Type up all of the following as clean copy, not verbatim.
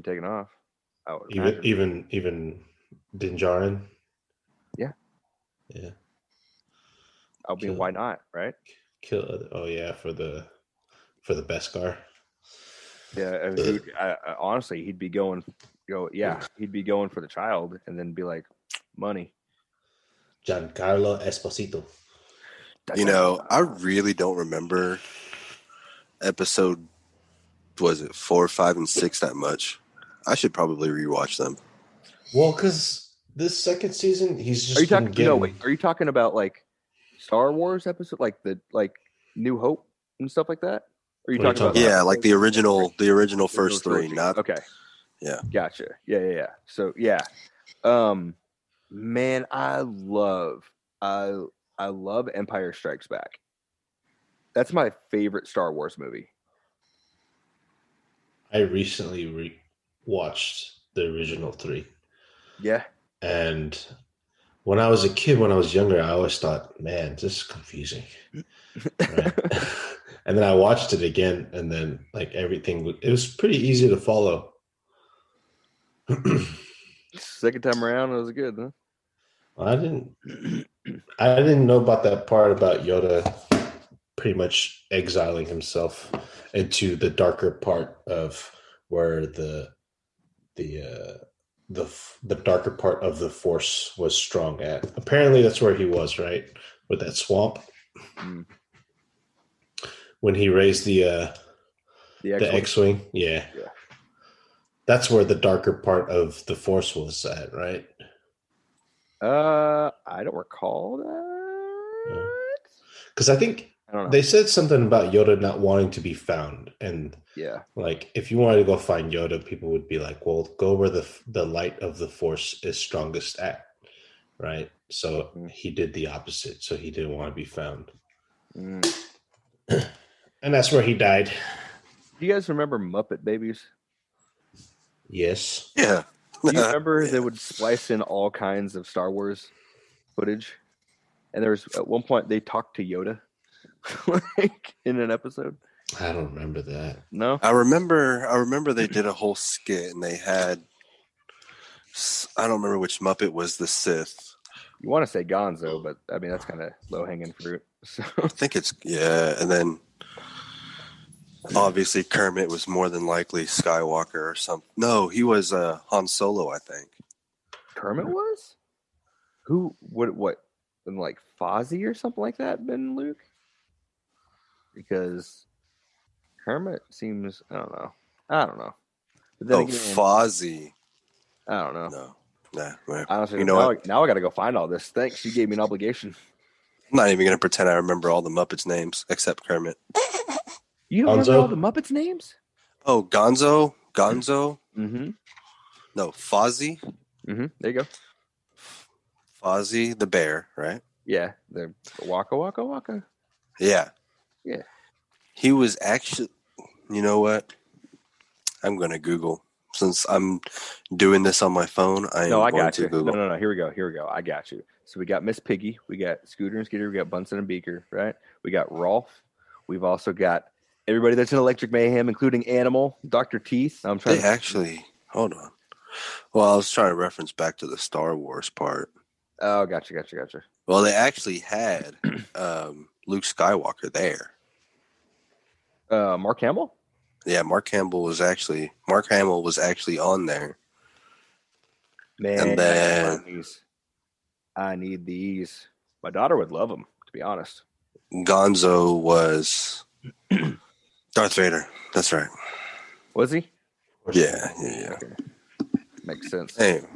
taken off. I would Even imagine. even Din Djarin. Yeah. Yeah. I mean, why not, right? Kill. Oh yeah, for the Beskar. Yeah, and honestly, he'd be going, he'd be going for the child, and then be like, money. Giancarlo Esposito. I really don't remember episode, was it 4, 5, and 6 that much. I should probably rewatch them. Well, because this second season, he's just Are you been talking? getting. No, wait. Are you talking about like Star Wars episode, like New Hope and stuff like that? Or are you What are you talking about? talking Yeah, like the original first three. trilogy? Not Okay, yeah. gotcha. Yeah. So man, I love Empire Strikes Back. That's my favorite Star Wars movie. I recently watched the original 3. Yeah. And when I was a kid, when I was younger, I always thought, man, this is confusing. Right? And then I watched it again, and then like everything, it was pretty easy to follow. Second time around, it was good, huh? I didn't know about that part about Yoda pretty much exiling himself into the darker part of where the darker part of the Force was strong at. Apparently, that's where he was, right, with that swamp. Mm. When he raised the X-wing, yeah, that's where the darker part of the Force was at, right? I don't recall that. Because I think they said something about Yoda not wanting to be found, and like if you wanted to go find Yoda, people would be like, "Well, go where the light of the Force is strongest at," right? So he did the opposite. So he didn't want to be found, and that's where he died. Do you guys remember Muppet Babies? Yes. Yeah. Do you remember they would splice in all kinds of Star Wars footage? And there was at one point they talked to Yoda, like in an episode. I don't remember that. No, I remember they did a whole skit, and they had, I don't remember which Muppet was the Sith. You want to say Gonzo, but I mean that's kind of low hanging fruit. So. I think it's and then obviously Kermit was more than likely Skywalker or something. No, he was Han Solo, I think. Kermit was? Who? What? And like Fozzie or something like that? Ben Luke? Because Kermit seems. I don't know. But then again, Fozzie. I don't know. No. Nah. Honestly, now I got to go find all this. Thanks. You gave me an obligation. I'm not even going to pretend I remember all the Muppets' names except Kermit. You don't remember all the Muppets' names? Oh, Gonzo. Mm-hmm. No, Fozzie. Mm-hmm. There you go. Fozzie the bear, right? Yeah, the Waka Waka Waka. Yeah. Yeah. He was actually, you know what? I'm going to Google. Since I'm doing this on my phone, I got to Google. No. Here we go. I got you. So we got Miss Piggy. We got Scooter and Skeeter. We got Bunsen and Beaker, right? We got Rolf. We've also got everybody that's in Electric Mayhem, including Animal, Dr. Teeth. Hold on. Well, I was trying to reference back to the Star Wars part. Oh, gotcha. Well, they actually had Luke Skywalker there. Mark Hamill? Yeah, Mark Hamill was actually on there. Man, and then I need these. My daughter would love them, to be honest. Gonzo was Darth Vader. That's right. Was he? Yeah. Okay. Makes sense. Anyway.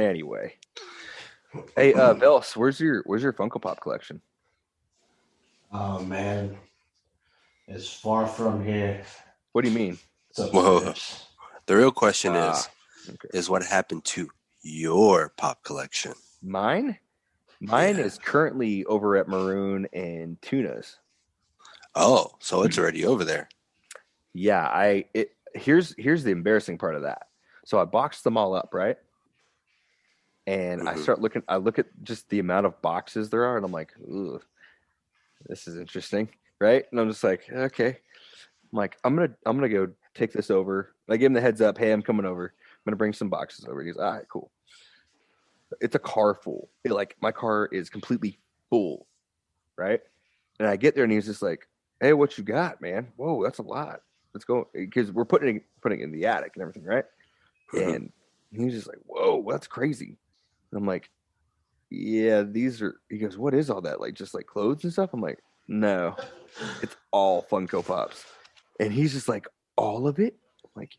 Anyway. Hey, Velse, where's your Funko Pop collection? Oh man, it's far from here. What do you mean? Whoa. The real question is what happened to your pop collection? Mine is currently over at Maroon and Tuna's. Oh, so it's already over there. Yeah, here's the embarrassing part of that. So I boxed them all up, right? And I look at just the amount of boxes there are, and I'm like, ooh, this is interesting, right? And I'm just like, okay. I'm like, I'm gonna go take this over. I gave him the heads up. Hey, I'm coming over. I'm gonna bring some boxes over. He's all right, cool. It's a car full. My car is completely full, right? And I get there and he's just like, hey, what you got, man? Whoa, that's a lot. Let's go, because we're putting it in the attic and everything, right? And he was just like, whoa, that's crazy. And I'm like, yeah, these are. He goes, what is all that? Like just like clothes and stuff? I'm like, no, it's all Funko Pops. And he's just like, all of it? I'm like,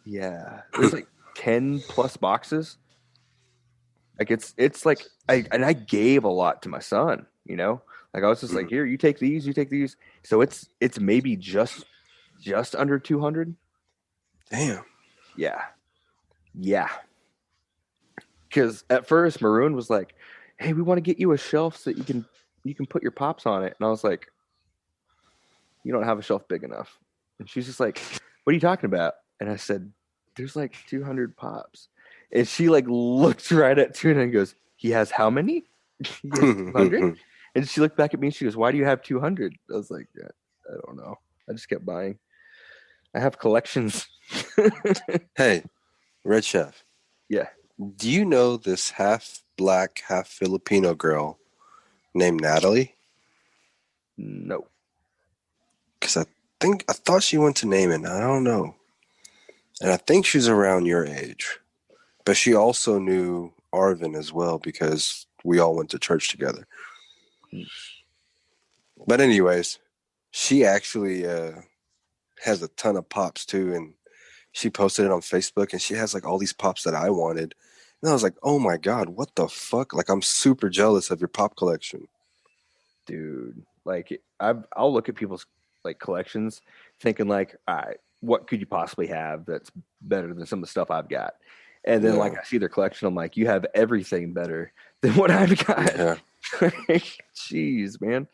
yeah. There's like 10 plus boxes. Like it's like I gave a lot to my son, you know? Like I was just like, here, you take these. So it's maybe just under 200. Damn. Yeah. Because at first Maroon was like, hey, we want to get you a shelf so that you can put your pops on it. And I was like, you don't have a shelf big enough. And she's just like, what are you talking about? And I said, there's like 200 pops. And she like looked right at Tuna and goes, he has how many? He has 200? And she looked back at me and she goes, why do you have 200? I was like, I don't know. I just kept buying. I have collections. Hey, Red Chef. Yeah. Do you know this half black, half Filipino girl named Natalie? No. Because I thought she went to Naaman. I don't know. And I think she's around your age. But she also knew Arvin as well because we all went to church together. But anyways, she actually has a ton of pops too. And she posted it on Facebook and she has like all these pops that I wanted. And I was like, oh my God, what the fuck? Like, I'm super jealous of your pop collection. Dude, like I'll look at people's like collections thinking like, all right, what could you possibly have that's better than some of the stuff I've got? And then like I see their collection, I'm like, you have everything better than what I've got. Yeah. Jeez, man.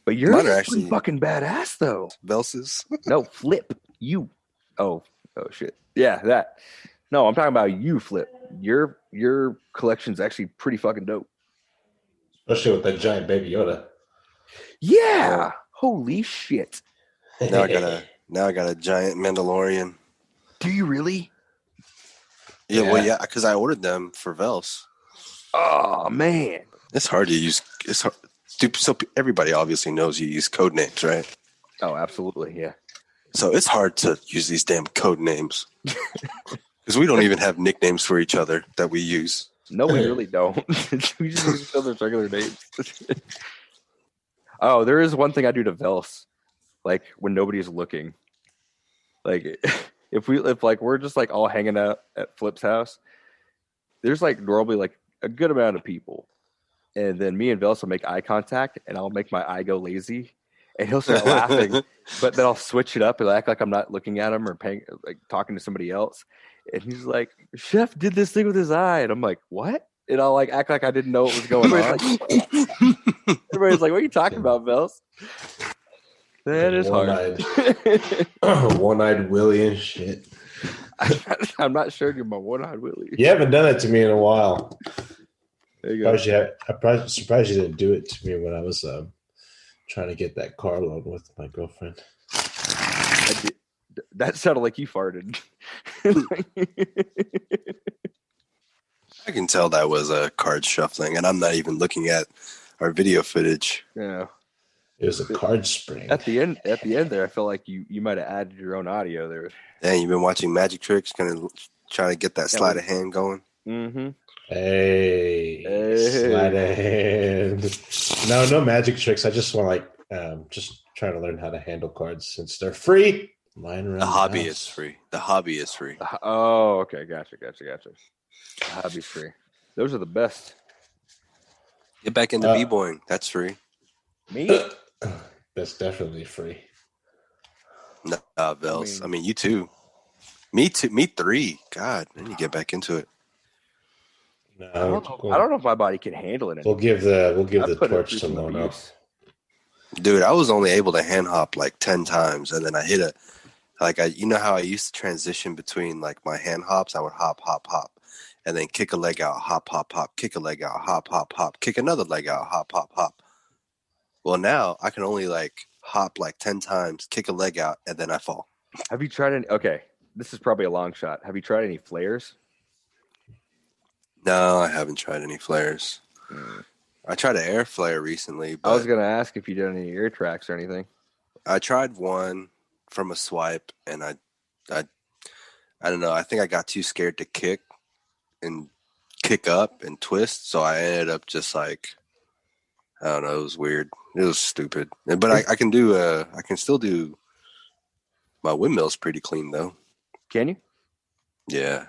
But you're actually fucking badass though. Velses? No, Flip. You. Oh shit. Yeah, that. No, I'm talking about you, Flip. Your collection's actually pretty fucking dope. Especially with that giant Baby Yoda. Yeah. Holy shit. Now I got a giant Mandalorian. Do you really? Yeah, well, yeah, because I ordered them for Velse. Oh man, it's hard to use. It's hard. So everybody obviously knows you use code names, right? Oh, absolutely, yeah. So it's hard to use these damn code names because we don't even have nicknames for each other that we use. No, we really don't. We just use each other's regular names. Oh, there is one thing I do to Velse, like when nobody's looking. Like if we're just like all hanging out at Flip's house, there's like normally like a good amount of people, and then me and Velse will make eye contact, and I'll make my eye go lazy, and he'll start laughing, but then I'll switch it up and act like I'm not looking at him or talking to somebody else, and he's like, "Chef did this thing with his eye," and I'm like, "What?" And I'll like act like I didn't know what was going on. Everybody's like, "What are you talking about, Velse?" That is hard. One-eyed Willie and shit. I'm not sure you're my one-eyed Willie. You haven't done that to me in a while. There you go. I'm surprised you didn't do it to me when I was trying to get that car loan with my girlfriend. That sounded like you farted. I can tell that was a card shuffling, and I'm not even looking at our video footage. Yeah. It was a card spring. At the end there, I feel like you might have added your own audio there. Dang, you've been watching Magic Tricks, kind of trying to get that sleight of hand going. Mm-hmm. Hey, sleight of hand. No Magic Tricks. I just want just trying to learn how to handle cards since they're free. The hobby is free. Oh, okay, gotcha. The hobby's free. Those are the best. Get back into b-boying. That's free. Me? That's definitely free. No, Vels. I mean, you too. Me too. Me 3. God, then you get back into it. No, I don't know if my body can handle it anymore. We'll give the torch to Mona. Dude, I was only able to hand hop like 10 times, and then I hit you know how I used to transition between like my hand hops? I would hop, and then kick a leg out, hop, kick a leg out, hop, kick another leg out, hop. Well, now I can only like hop like 10 times, kick a leg out, and then I fall. Have you tried any? Okay, this is probably a long shot. Have you tried any flares? No, I haven't tried any flares. Mm. I tried an air flare recently. But I was going to ask if you did any air tracks or anything. I tried one from a swipe, and I don't know. I think I got too scared to kick up and twist, so I ended up just like, I don't know. It was weird. It was stupid. But I can still do my windmills pretty clean though. Can you? Yeah.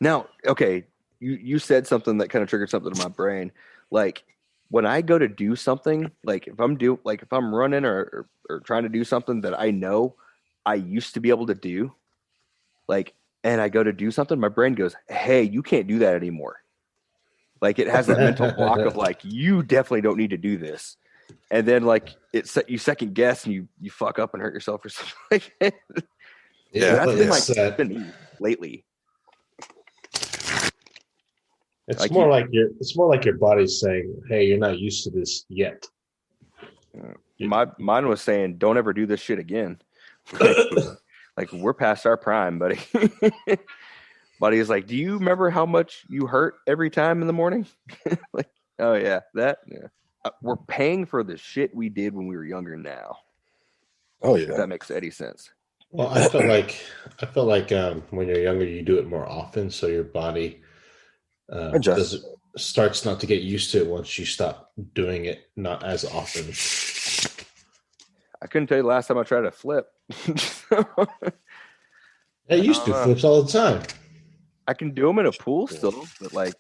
Now, okay, you said something that kind of triggered something in my brain. Like when I go to do something, like if I'm running or trying to do something that I know I used to be able to do, like, and I go to do something, my brain goes, "Hey, you can't do that anymore." Like it has that mental block of like, you definitely don't need to do this. And then like you second guess and you fuck up and hurt yourself or something like that. Yeah, that's been me lately. It's like more like your body's saying, "Hey, you're not used to this yet." Mine was saying, "Don't ever do this shit again." Like we're past our prime, buddy. Buddy is like, "Do you remember how much you hurt every time in the morning?" Like, oh yeah, that. Yeah. We're paying for the shit we did when we were younger now. Oh yeah, if that makes any sense. Well, I feel like when you're younger, you do it more often, so your body starts not to get used to it once you stop doing it not as often. I couldn't tell you the last time I tried to flip. I used to flips all the time. I can do them in a pool still, but like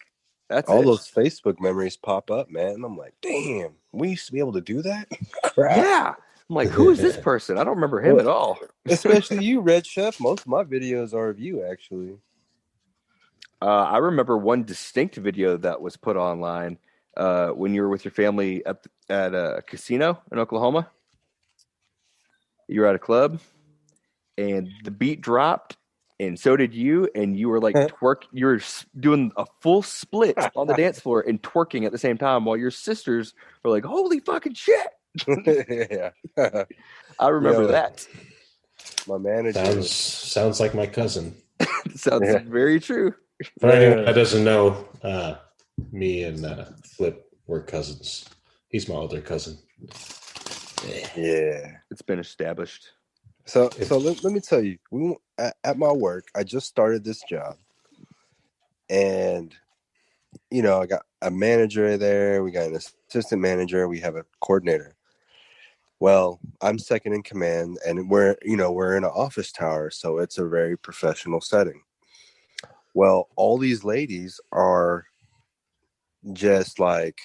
that's all those Facebook memories pop up, man. I'm like, damn, we used to be able to do that. Crap. Yeah, I'm like, who is this person? I don't remember him at all. Especially you, Red Chef. Most of my videos are of you, actually. I remember one distinct video that was put online when you were with your family at a casino in Oklahoma. You were at a club, and the beat dropped, and so did you. And you were like you were doing a full split on the dance floor and twerking at the same time, while your sisters were like, "Holy fucking shit!" Yeah, I remember that. My manager sounds like my cousin. Sounds very true. For anyone that doesn't know, me and Flip were cousins. He's my older cousin. Yeah, it's been established. So let me tell you, at my work, I just started this job, and I got a manager there, we got an assistant manager, we have a coordinator. Well, I'm second in command, and we're in an office tower, so it's a very professional setting. Well, all these ladies are just like,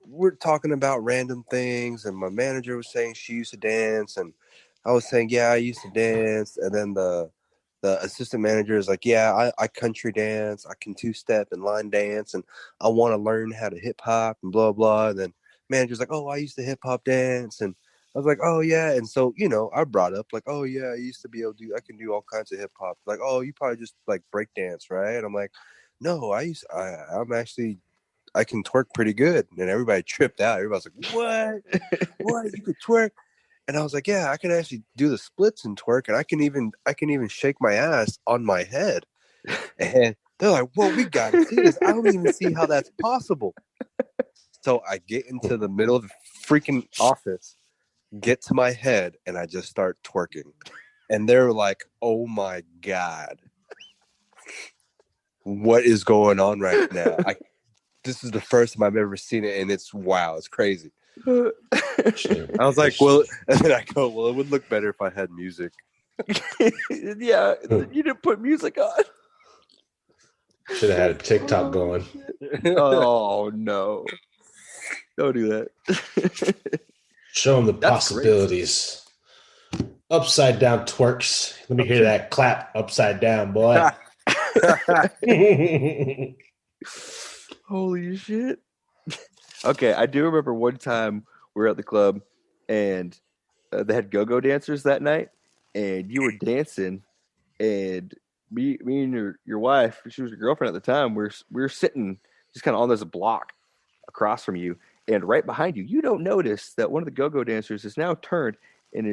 we're talking about random things, and my manager was saying she used to dance, and I was saying, yeah, I used to dance. And then the assistant manager is like, yeah, I country dance, I can two-step and line dance, and I want to learn how to hip hop and blah blah. And then manager's like, oh, I used to hip hop dance, and I was like, oh yeah. And so I brought up like, oh yeah, I used to be able to I can do all kinds of hip hop. Like, oh, you probably just like break dance, right? And I'm like, no, I'm actually, I can twerk pretty good. And everybody tripped out. Everybody's like, what? You could twerk? And I was like, yeah, I can actually do the splits and twerk, and I can even shake my ass on my head. And they're like, whoa, we got to see this. I don't even see how that's possible. So I get into the middle of the freaking office, get to my head, and I just start twerking. And they're like, oh my God, what is going on right now? This is the first time I've ever seen it, and it's crazy. I was like, well, and then I go, well, it would look better if I had music. Yeah, you didn't put music on. Should have had a TikTok going. Oh no. Don't do that. Show them the possibilities. Great. Upside down twerks. Let me hear that clap upside down, boy. Holy shit. Okay, I do remember one time we were at the club, and they had go-go dancers that night, and you were dancing, and me and your wife, she was your girlfriend at the time, we were sitting just kind of on this block across from you, And right behind you, you don't notice that one of the go-go dancers is now turned and